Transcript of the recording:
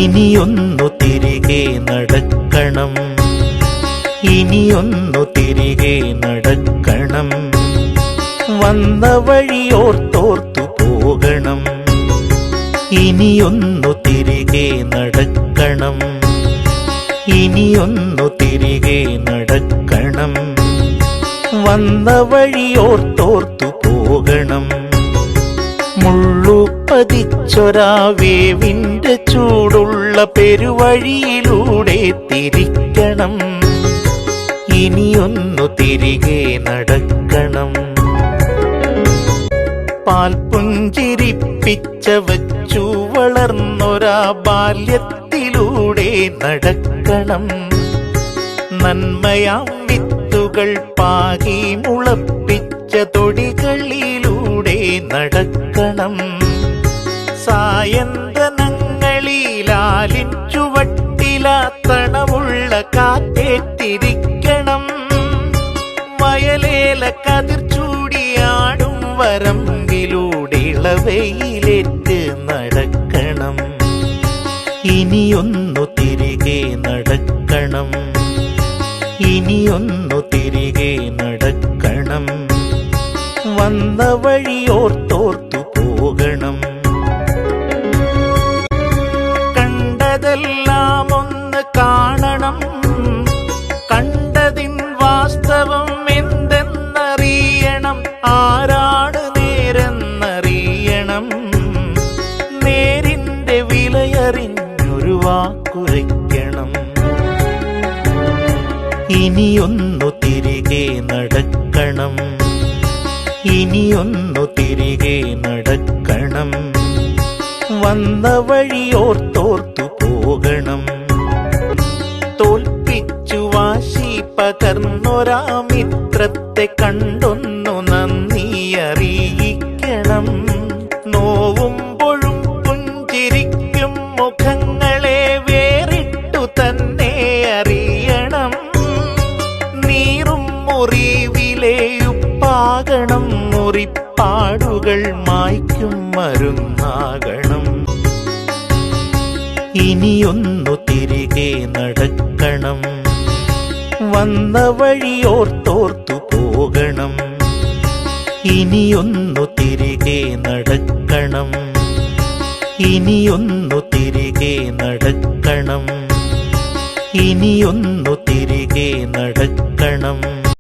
ഇനിയൊന്നു തിരികെ നടക്കണം, ഇനിയൊന്നു തിരികെ നടക്കണം. വന്ന വഴിയോർത്തോർത്തു പോകണം, ഇനിയൊന്നു തിരികെ നടക്കണം, ഇനിയൊന്നു തിരികെ നടക്കണം. വന്ന വഴിയോർത്തോർത്തു പോകണം. മുള്ളുപതിച്ചൊരാ വേവിന്റെ ചൂടുള്ള പെരുവഴിയിലൂടെ തിരിക്കണം, ഇനിയൊന്നു തിരികെ നടക്കണം. പാൽപുഞ്ചിരിപ്പിച്ച വച്ചു വളർന്നൊരാ ബാല്യത്തിലൂടെ നടക്കണം. നന്മയാം വിത്തുകൾ പാകി മുളപ്പിച്ച തൊടികളിലൂടെ നടക്കണം. സായന്തനങ്ങളിലാലിൻ ചുവട്ടിലാ തണവുള്ള കാറ്റേറ്റിരിക്കണം. വയലേല കതിർ ചൂടിയാടും വരമ്പിലൂടെ ഇളവയിലേറ്റ് നടക്കണം, ഇനിയൊന്നു തിരികെ നടക്കണം, ഇനിയൊന്നു തിരികെ നടക്കണം. വന്ന വഴിയോർത്തോർത്തു പോകണം. കണ്ടതെല്ലാം ഒന്ന് കാണണം, കണ്ടതിൻ വാസ്തവം എന്തെന്നറിയണം. ആരാണ് നേരെന്നറിയണം, നേരിന്റെ വിലയറിഞ്ഞൊരു വാക്കുരയ്ക്കണം. ഇനിയൊന്നു തിരികെ നടക്കണം, ഇനിയൊന്നു തിരികെ നടക്കണം. വന്ന വഴിയോർത്തോർത്തു പോകണം. തോൽപ്പിച്ചു വാശി പകർന്നൊരാ മിത്രത്തെ കണ്ടൊന്നു നന്ദി അറിയിക്കണം. നോവുമ്പോഴും പുഞ്ചിരിക്കും മുഖങ്ങളെ വേറിട്ടു തന്നെ അറിയണം. നീറും മുറിവിലെയുപ്പാകണം, മുറിപ്പാടുകൾ മായ്ക്കും മരുന്നാകണം. ഇനിയൊന്നു തിരികെ നടക്കണം, വന്ന വഴിയോർത്തോർത്തു പോകണം. ഇനിയൊന്നു തിരികെ നടക്കണം, ഇനിയൊന്നു തിരികെ നടക്കണം, ഇനിയൊന്നു തിരികെ നടക്കണം.